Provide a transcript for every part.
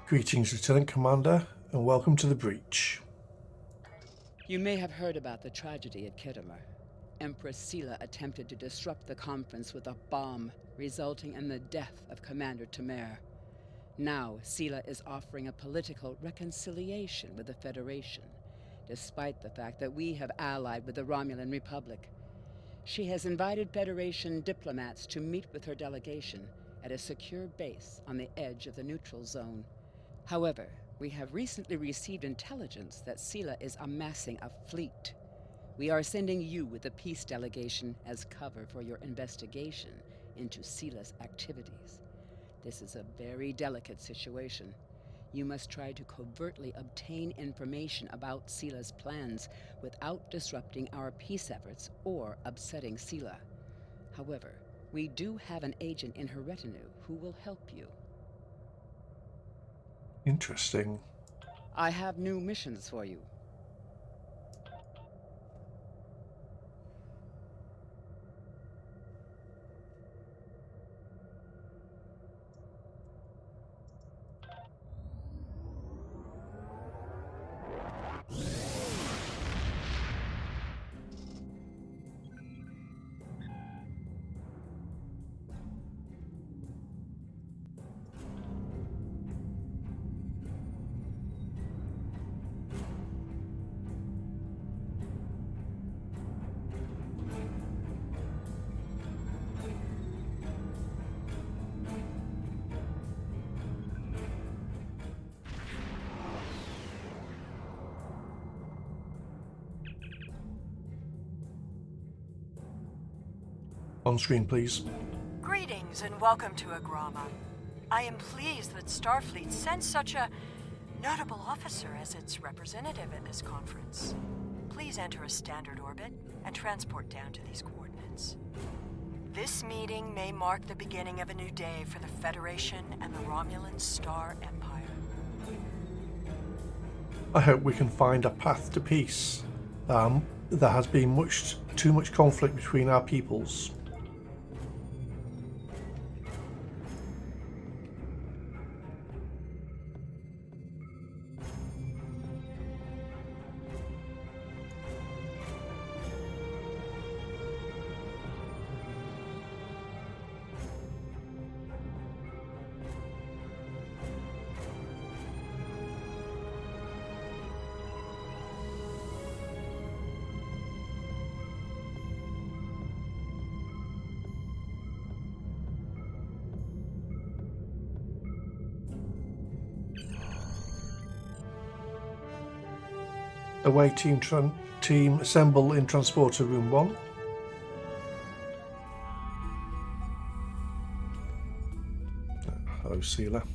Greetings, Lieutenant Commander, and welcome to the breach. You may have heard about the tragedy at Kittimer. Empress Sela attempted to disrupt the conference with a bomb, resulting in the death of Commander Temer. Now, Sela is offering a political reconciliation with the Federation, despite the fact that we have allied with the Romulan Republic. She has invited Federation diplomats to meet with her delegation at a secure base on the edge of the neutral zone. However, we have recently received intelligence that Sela is amassing a fleet. We are sending you with the peace delegation as cover for your investigation into Sela's activities. This is a very delicate situation. You must try to covertly obtain information about Sela's plans without disrupting our peace efforts or upsetting Sela. However, we do have an agent in her retinue who will help you. Interesting. I have new missions for you. On screen, please. Greetings and welcome to Agrama. I am pleased that Starfleet sent such a notable officer as its representative at this conference. Please enter a standard orbit and transport down to these coordinates. This meeting may mark the beginning of a new day for the Federation and the Romulan Star Empire. I hope we can find a path to peace. There has been too much conflict between our peoples. Away team assemble in transporter room 1. Hello, Sela.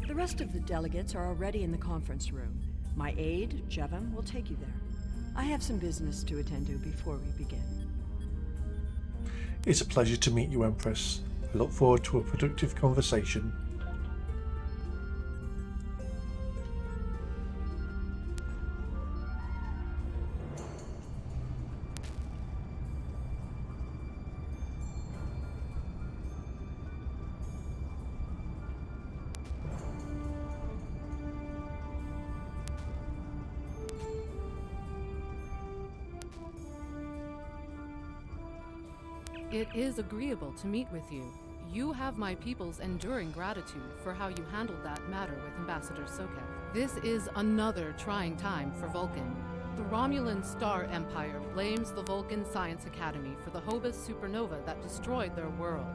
The rest of the delegates are already in the conference room. My aide, Jevon, will take you there. I have some business to attend to before we begin. It's a pleasure to meet you, Empress. I look forward to a productive conversation. It is agreeable to meet with you. You have my people's enduring gratitude for how you handled that matter with Ambassador Sokev. This is another trying time for Vulcan. The Romulan Star Empire blames the Vulcan Science Academy for the Hobus supernova that destroyed their world.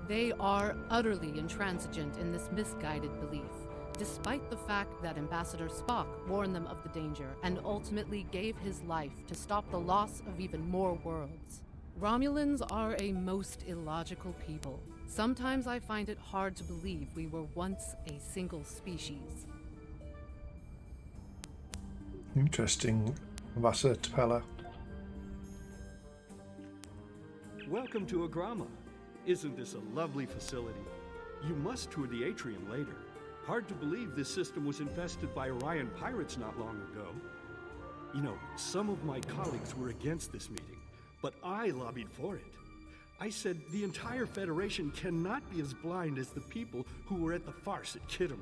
They are utterly intransigent in this misguided belief, despite the fact that Ambassador Spock warned them of the danger and ultimately gave his life to stop the loss of even more worlds. Romulans are a most illogical people. Sometimes I find it hard to believe we were once a single species. Interesting, Ambassador T'Pela. Welcome to Agrama. Isn't this a lovely facility? You must tour the atrium later. Hard to believe this system was infested by Orion pirates not long ago. You know, some of my colleagues were against this meeting, but I lobbied for it. I said the entire Federation cannot be as blind as the people who were at the farce at Kittimer.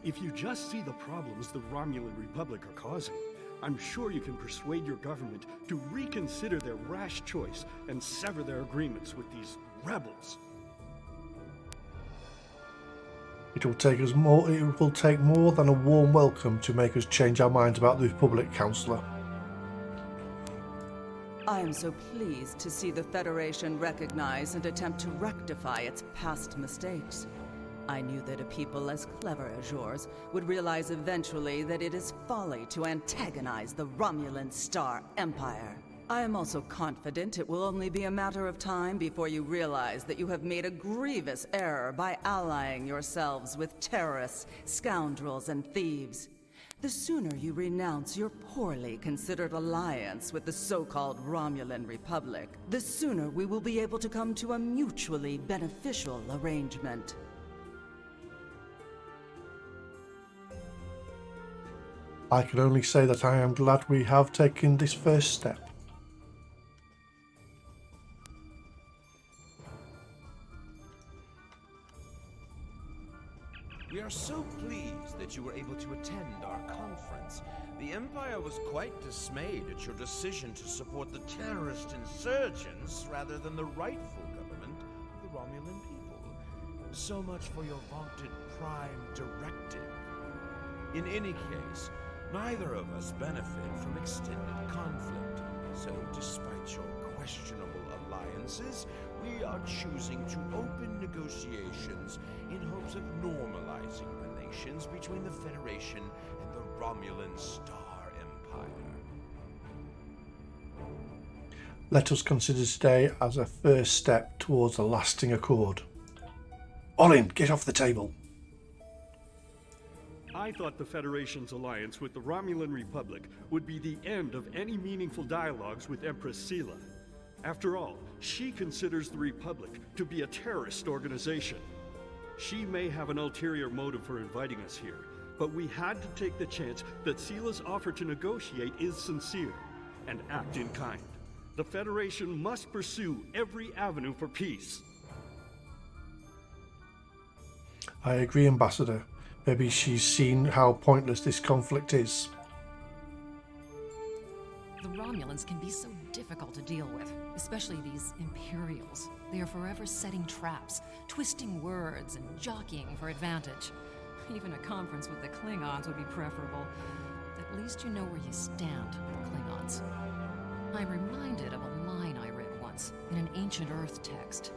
If you just see the problems the Romulan Republic are causing, I'm sure you can persuade your government to reconsider their rash choice and sever their agreements with these rebels. It will take more than a warm welcome to make us change our minds about the Republic, Councillor. I am so pleased to see the Federation recognize and attempt to rectify its past mistakes. I knew that a people as clever as yours would realize eventually that it is folly to antagonize the Romulan Star Empire. I am also confident it will only be a matter of time before you realize that you have made a grievous error by allying yourselves with terrorists, scoundrels, and thieves. The sooner you renounce your poorly considered alliance with the so-called Romulan Republic, the sooner we will be able to come to a mutually beneficial arrangement. I can only say that I am glad we have taken this first step. We are so pleased that you were able to attend our conference. The Empire was quite dismayed at your decision to support the terrorist insurgents rather than the rightful government of the Romulan people. So much for your vaunted Prime Directive. In any case, neither of us benefit from extended conflict, so despite your questionable alliances, we are choosing to open negotiations in hopes of normalizing relations between the Federation and the Romulan Star Empire. Let us consider today as a first step towards a lasting accord. Olin, get off the table. I thought the Federation's alliance with the Romulan Republic would be the end of any meaningful dialogues with Empress Sela. After all, she considers the Republic to be a terrorist organization. She may have an ulterior motive for inviting us here, but we had to take the chance that Sela's offer to negotiate is sincere, and act in kind. The Federation must pursue every avenue for peace. I agree, Ambassador. Maybe she's seen how pointless this conflict is. The Romulans can be so difficult to deal with, especially these Imperials. They are forever setting traps, twisting words, and jockeying for advantage. Even a conference with the Klingons would be preferable. At least you know where you stand with the Klingons. I'm reminded of a line I read once in an ancient Earth text.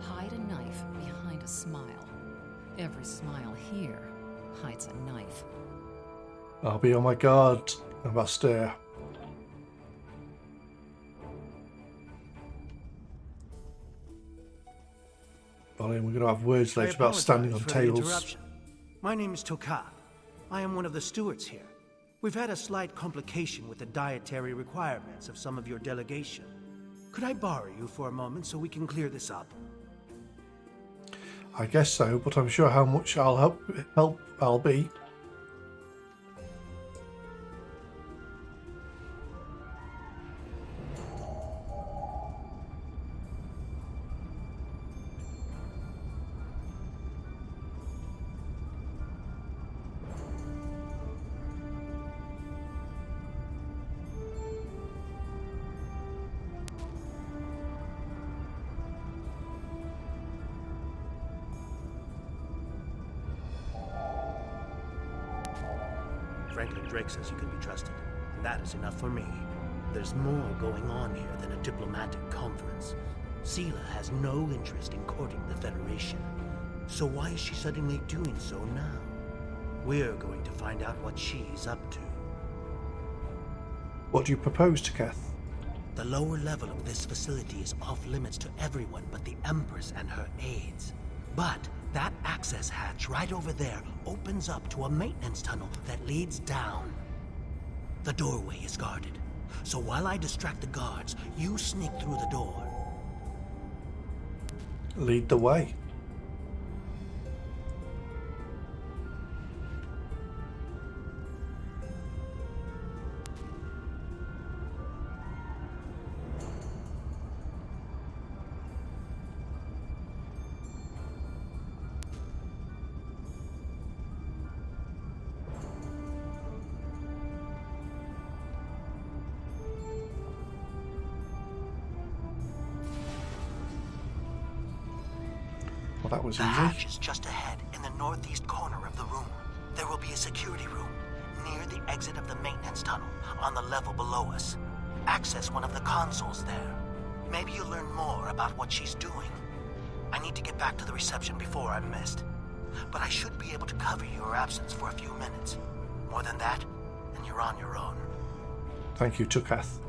Hide a knife behind a smile. Every smile here hides a knife. I'll be on my guard, Ambassador. Olin, we're going to have words later about standing on tails. My name is Toka. I am one of the stewards here. We've had a slight complication with the dietary requirements of some of your delegation. Could I borrow you for a moment so we can clear this up? I guess so, but I'm sure how much I'll help I'll be. Franklin Drake says you can be trusted, and that is enough for me. There's more going on here than a diplomatic conference. Sela has no interest in courting the Federation. So why is she suddenly doing so now? We're going to find out what she's up to. What do you propose to Keth? The lower level of this facility is off limits to everyone but the Empress and her aides. But that access hatch right over there opens up to a maintenance tunnel that leads down. The doorway is guarded, so while I distract the guards, you sneak through the door. Lead the way. Well, that was The easy. hatch is just ahead in the northeast corner of the room. There will be a security room near the exit of the maintenance tunnel on the level below us. Access one of the consoles there. Maybe you'll learn more about what she's doing. I need to get back to the reception before I'm missed. But I should be able to cover your absence for a few minutes. More than that, and you're on your own. Thank you, Tukath.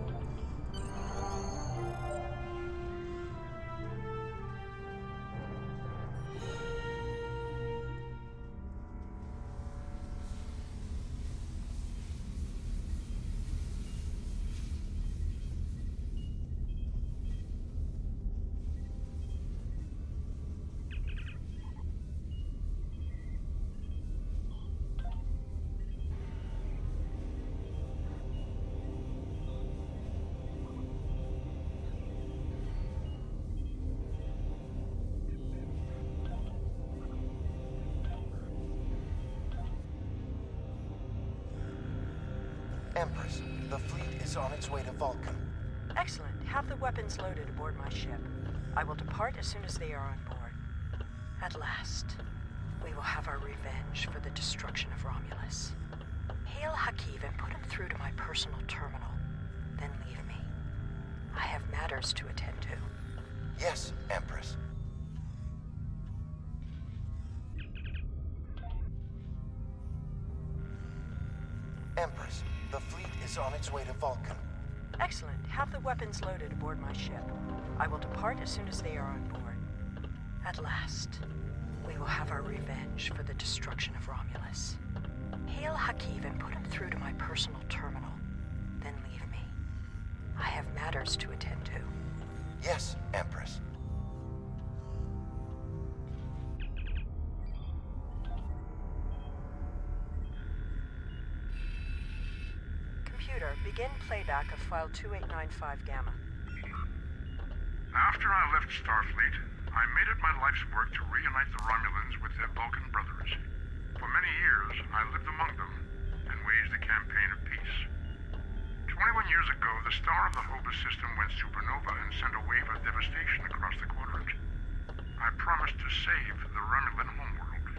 Empress, the fleet is on its way to Vulcan. Excellent. Have the weapons loaded aboard my ship. I will depart as soon as they are on board. At last, we will have our revenge for the destruction of Romulus. Hail Hakiv and put him through to my personal terminal. Then leave me. I have matters to attend to. Yes, Empress. Empress, the fleet is on its way to Vulcan. Excellent. Have the weapons loaded aboard my ship. I will depart as soon as they are on board. At last, we will have our revenge for the destruction of Romulus. Hail Hakiv and put him through to my personal terminal. Then leave me. I have matters to attend to. Yes, Empress. Computer, begin playback of file 2895 Gamma. After I left Starfleet, I made it my life's work to reunite the Romulans with their Vulcan brothers. For many years, I lived among them and waged a campaign of peace. 21 years ago, the star of the Hobus system went supernova and sent a wave of devastation across the quadrant. I promised to save the Romulan homeworld.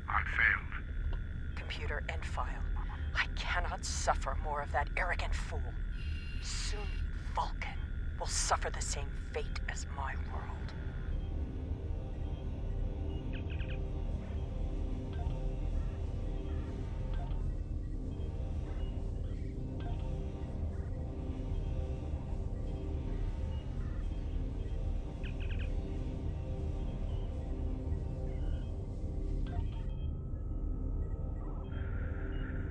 I failed. Computer, end file. I cannot suffer more of that arrogant fool. Soon, Vulcan will suffer the same fate as my world.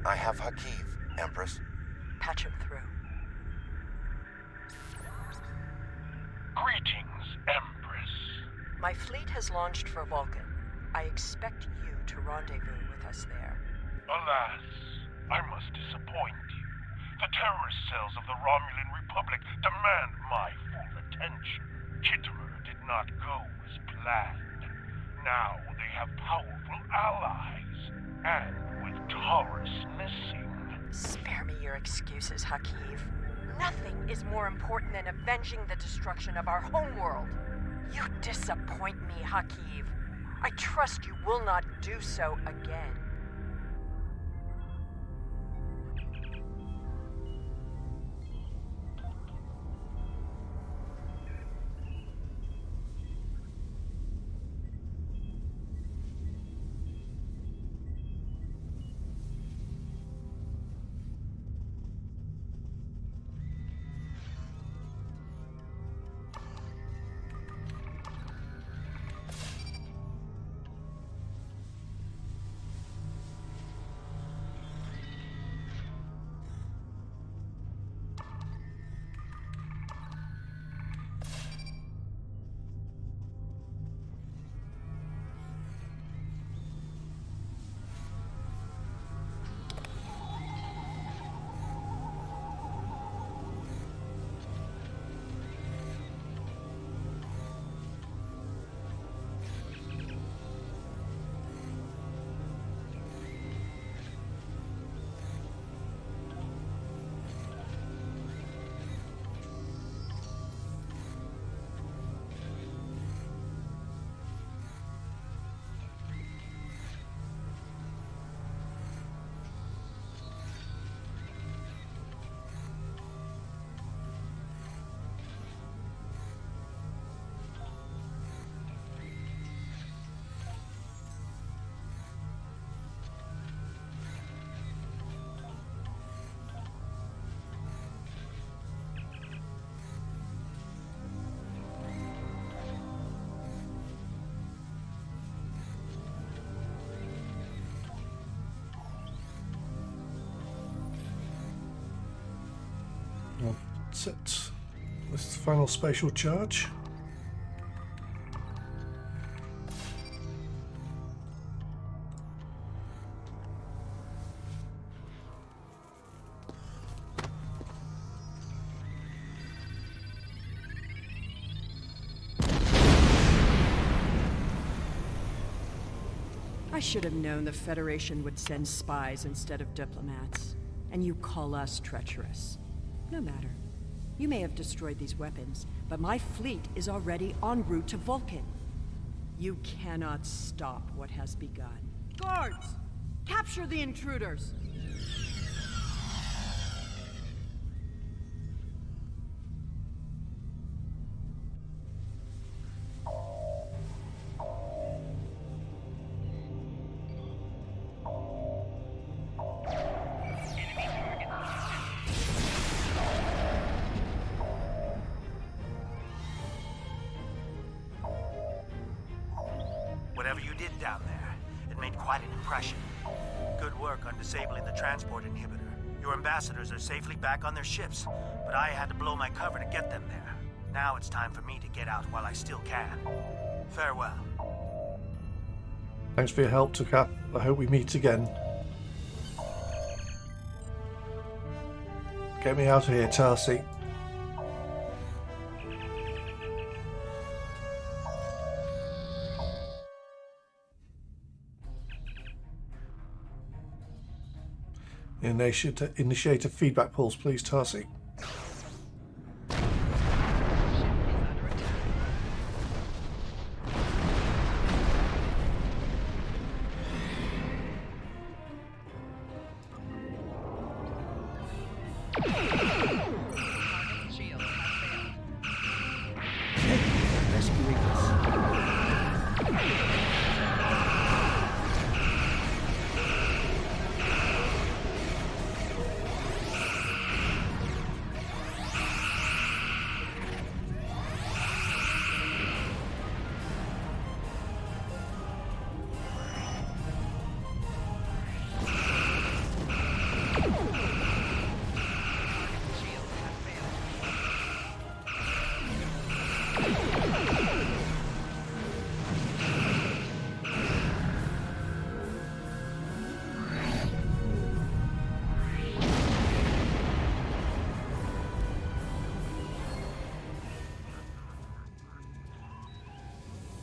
I have Hakiv, Empress. Patch him through. Greetings, Empress. My fleet has launched for Vulcan. I expect you to rendezvous with us there. Alas, I must disappoint you. The terrorist cells of the Romulan Republic demand my full attention. Kittimer did not go as planned. Now they have powerful allies, and with Taurus missing. Spare me your excuses, Hakiv. Nothing is more important than avenging the destruction of our homeworld. You disappoint me, Hakiv. I trust you will not do so again. Set this is the final spatial charge. I should have known the Federation would send spies instead of diplomats. And you call us treacherous. No matter. You may have destroyed these weapons, but my fleet is already en route to Vulcan. You cannot stop what has begun. Guards! Capture the intruders! Whatever you did down there, it made quite an impression. Good work on disabling the transport inhibitor. Your ambassadors are safely back on their ships, but I had to blow my cover to get them there. Now it's time for me to get out while I still can. Farewell. Thanks for your help, Tukap. I hope we meet again. Get me out of here, Tarsi. Initiate a feedback pulse, please, Tarsi.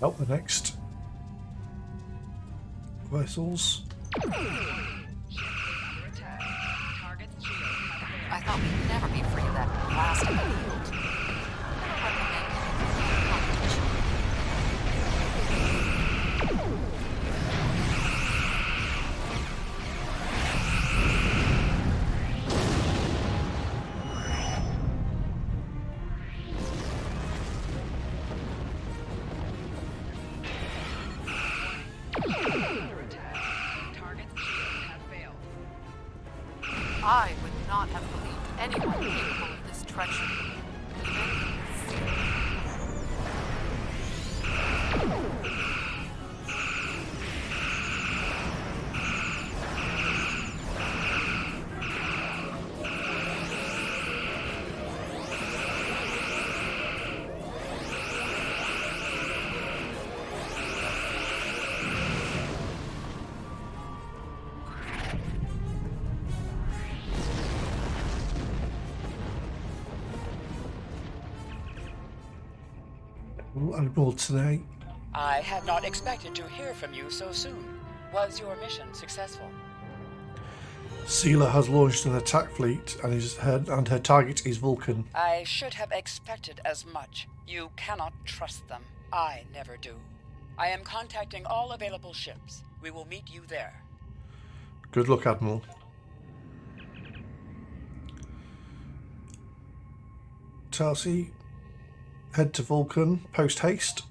Help the next vessels. I thought we'd never be free of that blast in the field. I would not have believed anyone capable of this treachery. Admiral today. I had not expected to hear from you so soon. Was your mission successful? Sela has launched an attack fleet and her target is Vulcan. I should have expected as much. You cannot trust them. I never do. I am contacting all available ships. We will meet you there. Good luck, Admiral. Tarsi, head to Vulcan, post haste.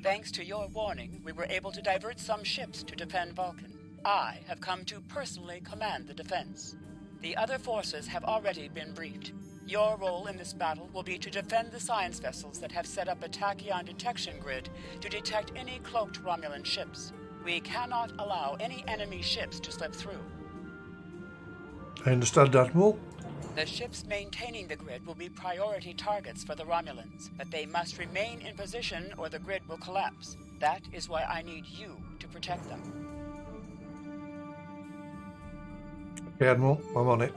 Thanks to your warning, we were able to divert some ships to defend Vulcan. I have come to personally command the defense. The other forces have already been briefed. Your role in this battle will be to defend the science vessels that have set up a tachyon detection grid to detect any cloaked Romulan ships. We cannot allow any enemy ships to slip through. I understand, Admiral. The ships maintaining the grid will be priority targets for the Romulans, but they must remain in position or the grid will collapse. That is why I need you to protect them. Okay, Admiral, I'm on it.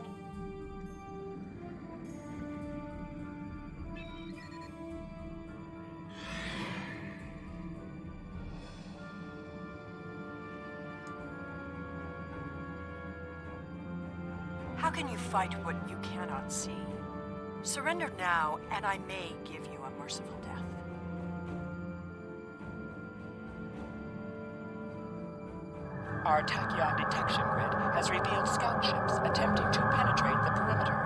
How can you fight what you cannot see? Surrender now, and I may give you a merciful death. Our tachyon detection grid has revealed scout ships attempting to penetrate the perimeter.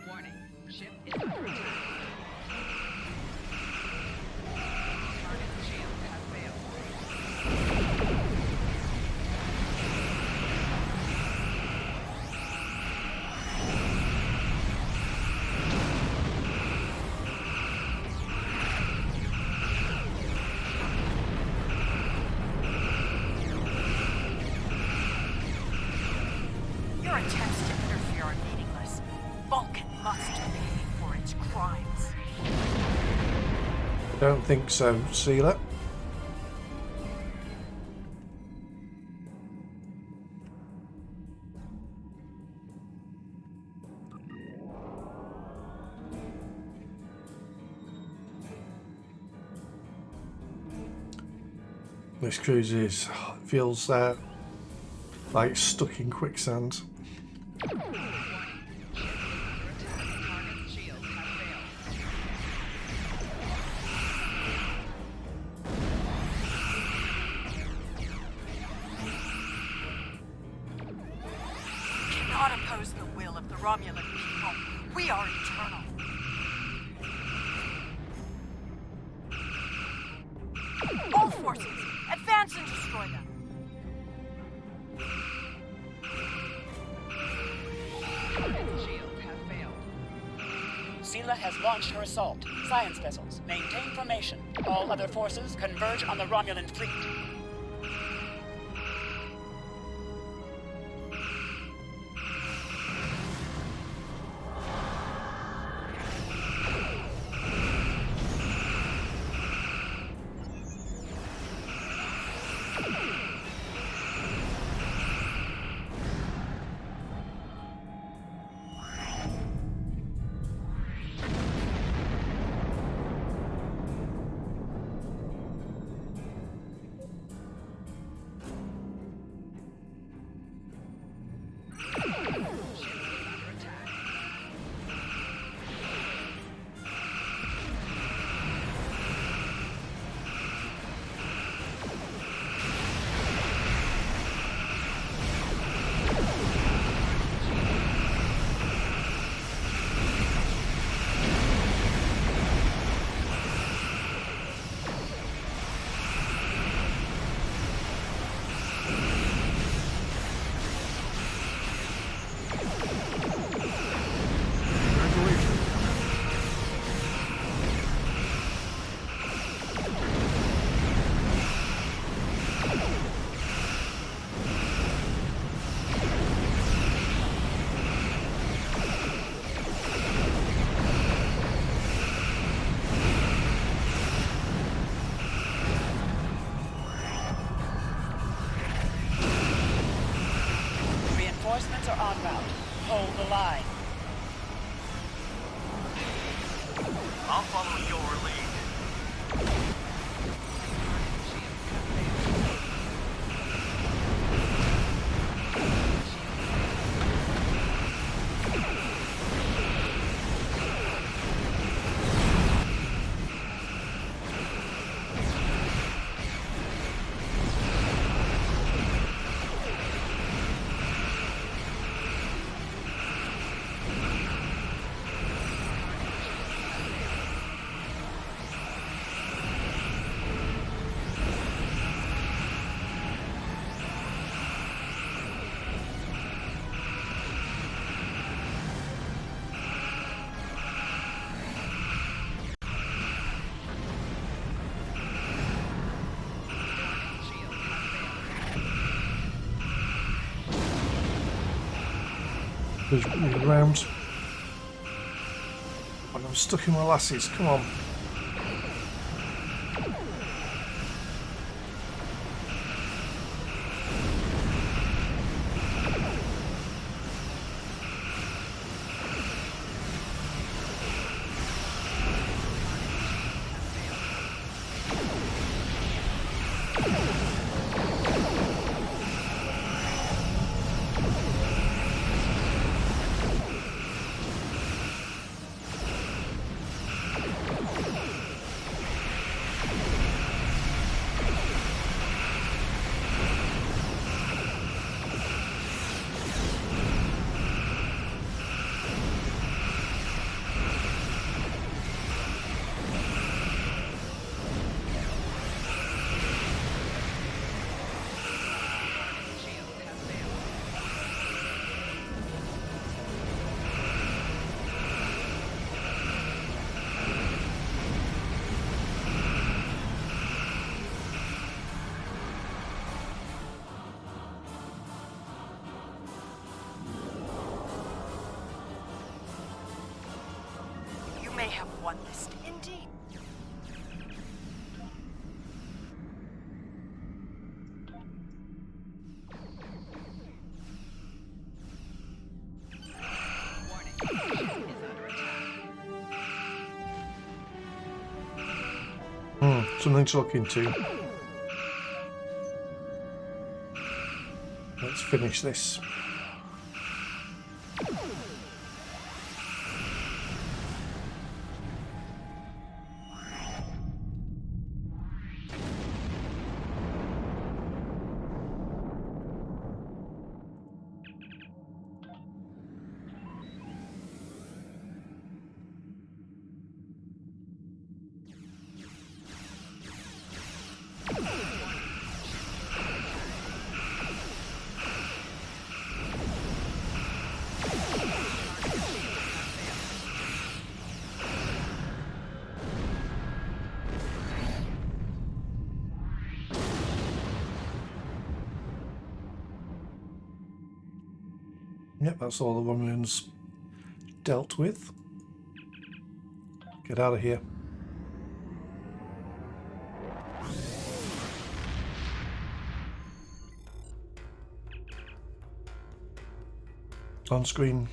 Warning, ship is under attack. Target shield has failed. Your attempts to interfere are meaningless. Vulcan must pay for its crimes. I don't think so, Sela. This cruise feels like it's stuck in quicksand. Cannot oppose the will of the Romulan people. We are eternal. All forces, advance and destroy them. Shields have failed. Sela has launched her assault. Science vessels, maintain formation. All other forces converge on the Romulan fleet. Reinforcements are en route. Hold the line. I'll follow your lead. There's around. And I'm stuck in molasses. Come on. May have won this indeed. Something to look into. Let's finish this. Yep, that's all the Romulans dealt with. Get out of here. On screen.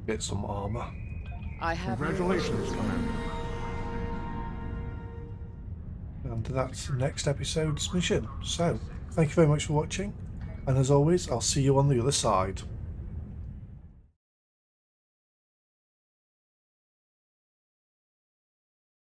Get some armor. I have. Congratulations, Commander. And that's next episode's mission. So, thank you very much for watching. And as always, I'll see you on the other side.